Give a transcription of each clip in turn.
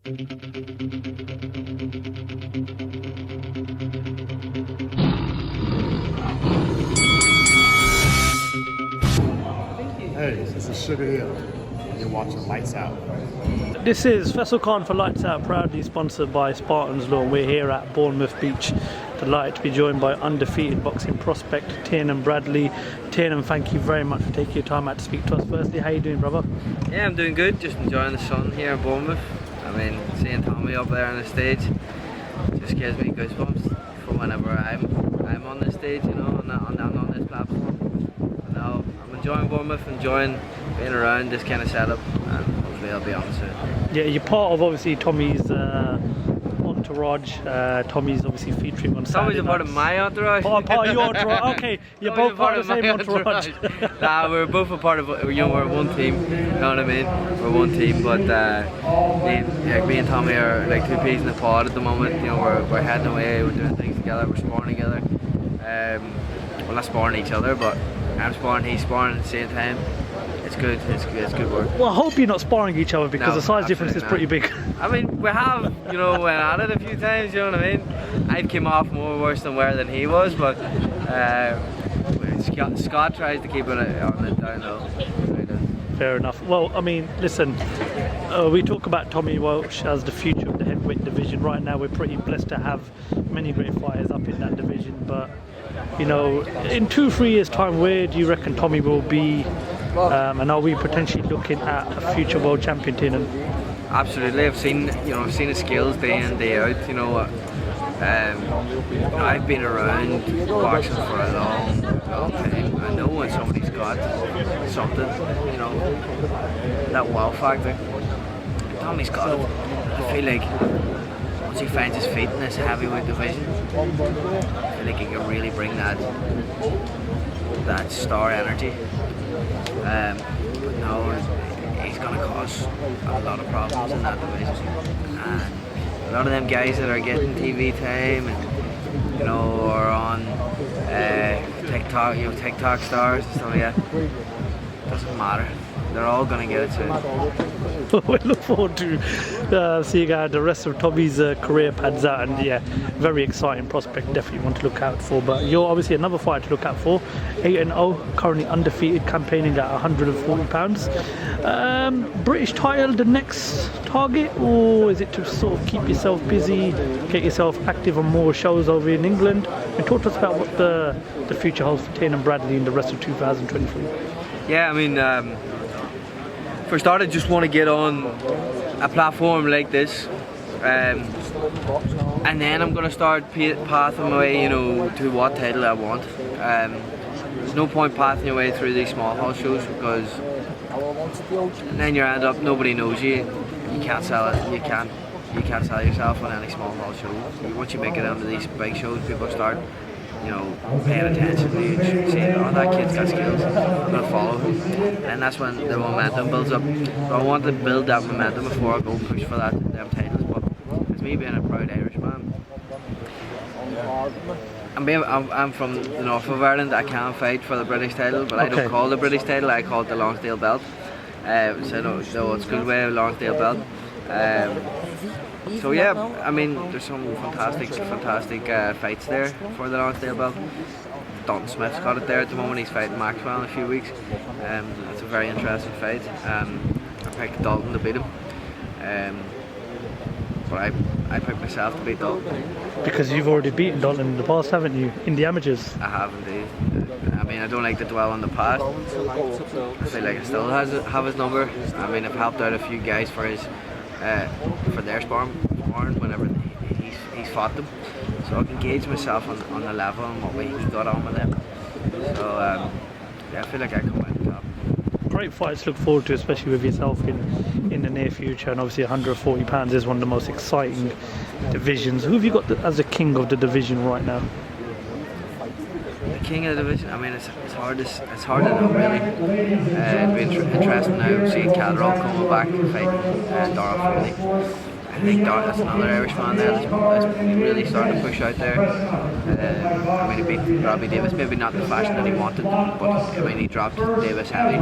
Hey, this is Sugar Hill. You're watching Lights Out. This is Faisal Khan for Lights Out, proudly sponsored by Spartans Law. We're here at Bournemouth Beach. Delighted to be joined by undefeated boxing prospect Tiernan Bradley. Tiernan, thank you very much for taking your time out to speak to us. Firstly, how you doing, brother? Yeah, I'm doing good. Just enjoying the sun here in Bournemouth. I mean, seeing Tommy up there on the stage just gives me goosebumps for whenever I'm on the stage, you know, and on this platform. But no, I'm enjoying Bournemouth, enjoying being around this kind of setup, and hopefully I'll be on soon. Yeah, you're part of obviously Tommy's entourage. Tommy's obviously featuring on Saturday Tommy's a part of my entourage. Part of your entourage. Okay, you're both part of the same entourage. Nah, we're both a part of, you know, we're one team. You know what I mean? We're one team, but me and Tommy are like two peas in the pod at the moment. You know, we're heading away, we're doing things together, we're sparring together. Well, not sparring each other, but I'm sparring, he's sparring at the same time. It's good. It's good work. Well, I hope you're not sparring each other because the size difference is pretty big. I mean, we have, you know, went at it a few times, you know what I mean? I came off more worse than he was, but Scott tries to keep it on the down low. Fair enough. Well, I mean, listen, we talk about Tommy Walsh as the future of the heavyweight division. Right now, we're pretty blessed to have many great fighters up in that division, but you know, in 2-3 years' time, where do you reckon Tommy will be? And are we potentially looking at a future world champion, Tiernan? Absolutely. I've seen his skills day in, day out. You know, I've been around boxing for a long time. I know when somebody's got something, you know, that wow factor. Tommy's got it. I feel like once he finds his feet in this heavyweight division, I feel like he can really bring that star energy. But no, he's going to cause a lot of problems in that division. And a lot of them guys that are getting TV time and, you know, are on TikTok, you know, TikTok stars and stuff like that, doesn't matter. They're all going to get it soon. We look forward to seeing how the rest of Tommy's career pans out, and yeah, very exciting prospect, definitely one to look out for. But you're obviously another fighter to look out for, 8-0, currently undefeated, campaigning at £140. British title the next target, or is it to sort of keep yourself busy, get yourself active on more shows over in England? And talk to us about what the future holds for Tiernan Bradley in the rest of 2023. Yeah, I mean, for starters, I just want to get on a platform like this, and then I'm going to start pathing my way, you know, to what title I want. There's no point pathing your way through these small hall shows because then you end up nobody knows you. You can't sell it. You can't sell yourself on any small hall show. Once you make it onto these big shows, people start, you know, paying attention to you, saying, oh, that kid's got skills, I'm going to follow him. And that's when the momentum builds up. So I want to build that momentum before I go push for them titles. But it's me being a proud Irishman. I'm from the north of Ireland. I can fight for the British title, but I don't call it the British title, I call it the Lonsdale belt. So no, it's good way of Lonsdale belt. So yeah, I mean, there's some fantastic fights there for the Lonsdale belt. Dalton Smith's got it there at the moment. He's fighting Maxwell in a few weeks. That's a very interesting fight. I picked Dalton to beat him, but I picked myself to beat Dalton. Because you've already beaten Dalton in the past, haven't you? In the amateurs. I have indeed. I mean, I don't like to dwell on the past. I feel like I still have his number. I mean, I've helped out a few guys for their sparring whenever he's fought them, so I can gauge myself on the level and what way he got on with them. So yeah, I feel like I come out on top. Great fights to look forward to, especially with yourself in the near future, and obviously £140 is one of the most exciting divisions. Who have you got as the king of the division right now? The king of the division, I mean, it's hard to know really. It'll be interesting now seeing Catterall coming back and fighting Dara Foley. I think that's another Irishman there that's really starting to push out there. I mean, he beat Robbie Davis, maybe not the fashion that he wanted, but I mean, he dropped Davis heavy,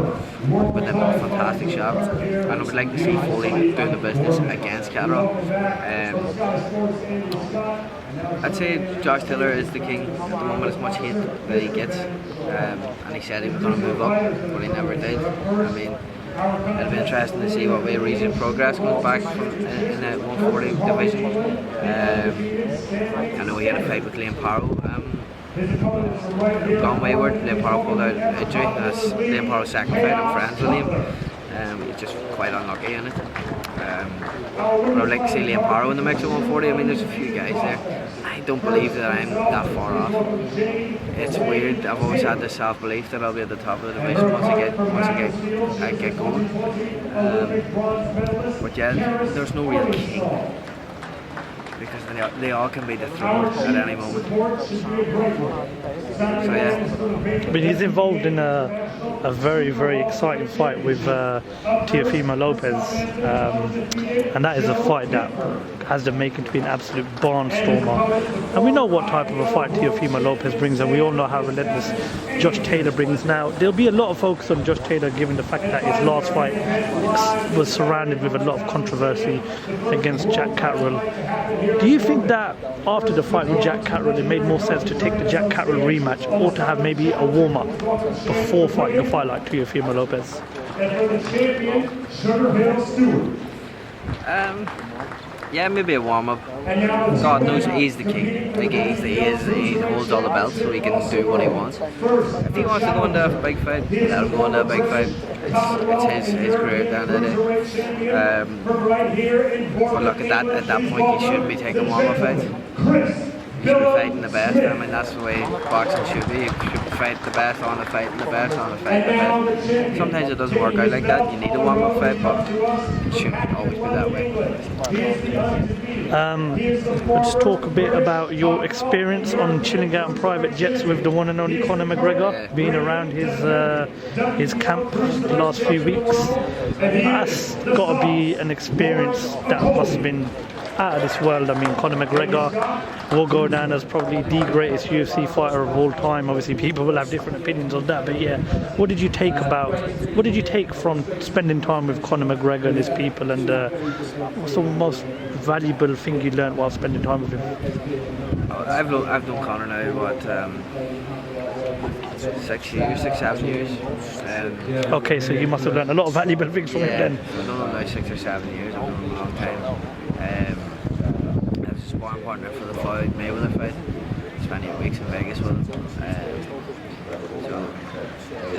but then a fantastic shot. And I would like to see Foley doing the business against Catterall. I'd say Josh Taylor is the king at the moment, as much hate that he gets. And he said he was going to move up, but he never did. I mean, it'll be interesting to see what way Region Progress comes back from in the 140 division. I know he had a fight with Liam Parrow. Gone wayward. Liam Parrow pulled out injury. That's Liam Parrow's second fight. I'm friends with him. He's just quite unlucky in it. But I'd like to see Liam Parrow in the mix at 140. I mean, there's a few guys there. I don't believe that I'm that far off. It's weird. I've always had this self-belief that I'll be at the top of the division once I get going. But yeah, there's no real king, because they all can be dethroned at any moment. So yeah. But he's involved in a very, very exciting fight with Teofimo Lopez, and that is a fight that has the making to be an absolute barnstormer. And we know what type of a fight Teofimo Lopez brings, and we all know how relentless Josh Taylor brings. Now, there'll be a lot of focus on Josh Taylor given the fact that his last fight was surrounded with a lot of controversy against Jack Catterall. Do you think that after the fight with Jack Catterall it made more sense to take the Jack Catterall rematch, or to have maybe a warm-up before fighting a fight like Teofimo Lopez? Yeah, maybe a warm-up. God knows he's the king. Like he holds all the belts, so he can do what he wants. If he wants to go into a big fight, let him go into a big fight. It's his career at the end of the day. But look, at that point, he shouldn't be taking warm-up fights. He should be fighting the best. I mean, that's the way boxing should be. You should fight the best on the fight, and the best on the fight, and the best. Sometimes it doesn't work out like that. You need a warm-up fight, but it shouldn't always be that way. Let's talk a bit about your experience on chilling out in private jets with the one and only Conor McGregor, being around his camp the last few weeks. That's got to be an experience that must have been out of this world. I mean, Conor McGregor will go down as probably the greatest UFC fighter of all time. Obviously, people will have different opinions on that, but yeah, what did you take from spending time with Conor McGregor and his people, and what's the most valuable thing you learned while spending time with him? I've known Conor now, 6 years, 7 years. Okay, so you must have learned a lot of valuable things from him then. I've known him now 6 or 7 years. I've known him a long time. I was a sparring partner for the Mayweather fight. Spent 8 weeks in Vegas with him. So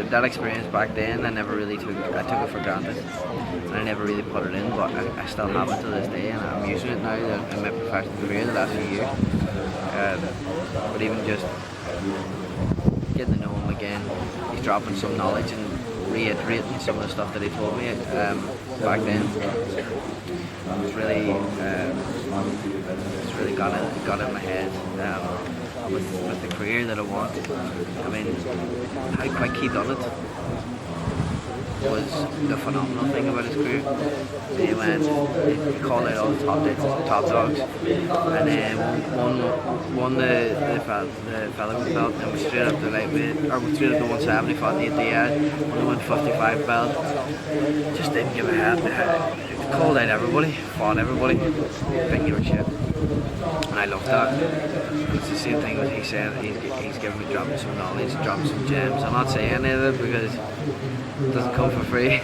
that experience back then, I took it for granted, and I never really put it in, but I still have it to this day, and I'm using it now in my professional career the last few years. But even just getting to know him again, he's dropping some knowledge and reiterating some of the stuff that he told me back then. It's really got in my head with the career that I want. I mean, how quick he done it was the phenomenal thing about his career. He called out all the top dogs, and then won the featherweight belt, and was straight up the lightweight, or straight up the 170, fought the Diaz, won the 155 belt. Just didn't give a hell. Called out everybody, fought everybody, didn't give a shit. And I loved that. And it's the same thing that he said, he's given me, dropping some knowledge, dropping some gems. I'm not saying any of it because it doesn't come for free,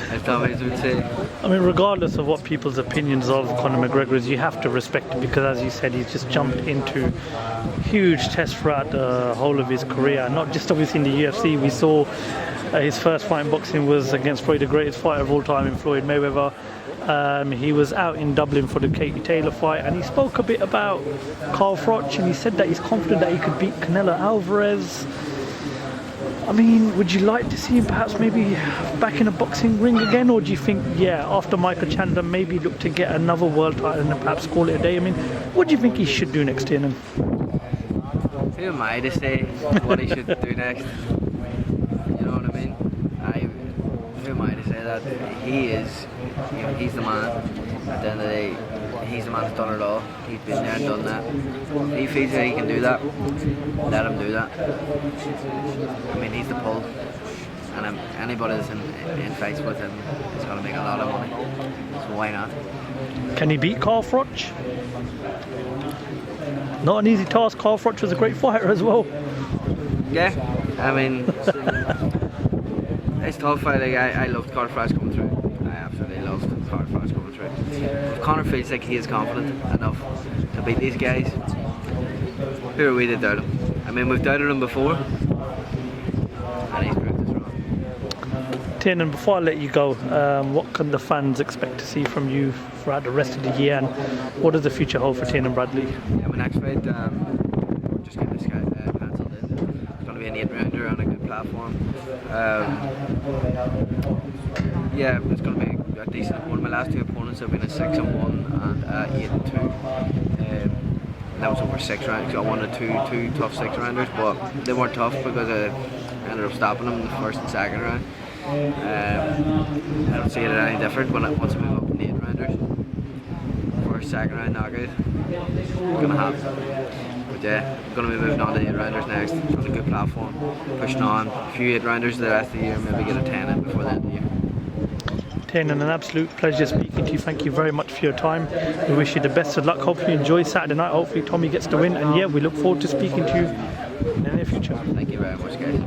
as Tommy would say. I mean, regardless of what people's opinions of Conor McGregor is, you have to respect it, because as you said, he's just jumped into huge tests throughout the whole of his career. Not just obviously in the UFC, we saw his first fight in boxing was against probably the greatest fighter of all time in Floyd Mayweather. He was out in Dublin for the Katie Taylor fight, and he spoke a bit about Carl Froch, and he said that he's confident that he could beat Canelo Alvarez. I mean, would you like to see him perhaps maybe back in a boxing ring again, or do you think, yeah, after Michael Chandler, maybe look to get another world title and perhaps call it a day? I mean, what do you think he should do next, Tiernan? Who am I to say what he should do next? You know what I mean? Who am I to say that? He is, he's the man. At the end of the day, he's the man that's done it all. He's been there and done that. If he feels that he can do that, let him do that. I mean, he's the pull. And anybody that's in fights with him is going to make a lot of money. So why not? Can he beat Carl Froch? Not an easy task. Carl Froch was a great fighter as well. Yeah, I mean, it's tough. I loved Conor Froch coming through. I absolutely loved Conor Froch coming through. If Conor feels like he is confident enough to beat these guys, who are we to doubt him? I mean, we've doubted him before, and he's proved us wrong. Tiernan, before I let you go, what can the fans expect to see from you throughout the rest of the year, and what does the future hold for Tiernan Bradley? Yeah, my next fight, we're just getting this guy penciled in. It's going to be an 8-rounder on a good platform. Yeah, it's going to be a decent opponent. My last 2 opponents have been a 6-1 and 8-2. That was over 6 rounds. I won two tough 6-rounders, but they weren't tough because I ended up stopping them in the first and second round. I don't see it any different once I move up in the 8-rounders. First, second round knockout, it's going to happen. But yeah, I'm going to be moving on to the 8-rounders next. It's on a good platform, pushing on. A few 8-rounders the rest of the year, maybe get a 10 in before the end of the year. Tiernan, an absolute pleasure speaking to you. Thank you very much for your time. We wish you the best of luck. Hopefully you enjoy Saturday night. Hopefully Tommy gets the win. And yeah, we look forward to speaking to you in the near future. Thank you very much, guys.